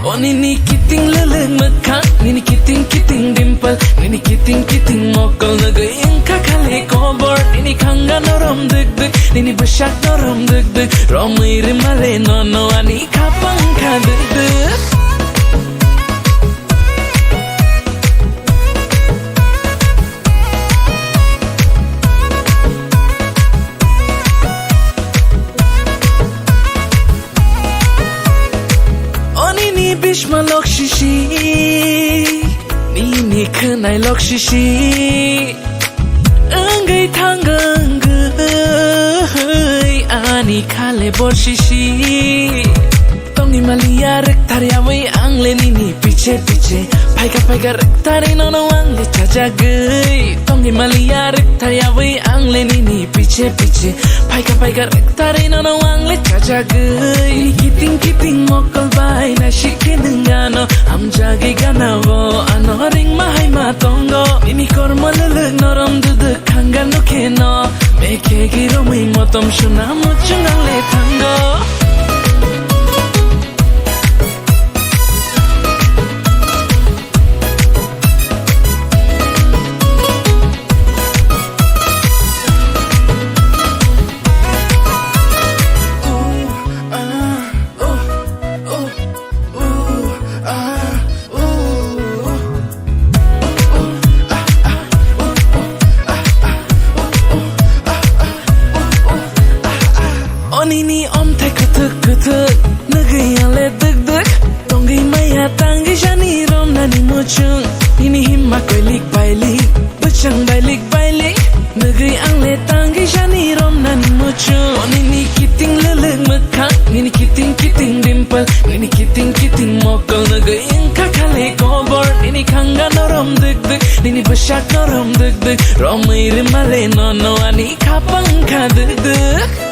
Oh nini kiting leleng mekak, nini kiting dimple, nini kiting mokol naga ingka kali kobor, nini kanga norom deg deg, nini besyak norom deg deg, romai rimale nono ani kapang ka deg deg. Bishma lok shishi Nini kenai lok shishi Engai tanggang Ani kale bor shishi Tongi malia rek tariawai angle nini piche piche Paika rek tari nono angle chaja gay Tongi malia rek tariawai angle nini piche piche Paika rek tari nono angle chaja gay Kiting mokol bai na shikin ngano Am jagi ganawo ano ring mahai matongo Nini kormo lelek norom duduk hanggan no keno Meke giro mai motom shuna mochungang le tango Nini om te kutuk Negeri le deg deg Tongi maya tangi jani rom nani muchung Nini himma koi lik bailik Bechang bailik Negeri ang le tangi jani rom nani muchung Nini kiting lelek mekak Nini kiting dimple Nini kiting mokol Negeri ingka kali kobor Nini kanga norom deg deg Nini besyak norom deg deg Romai rimale nono ani kapang ka deg deg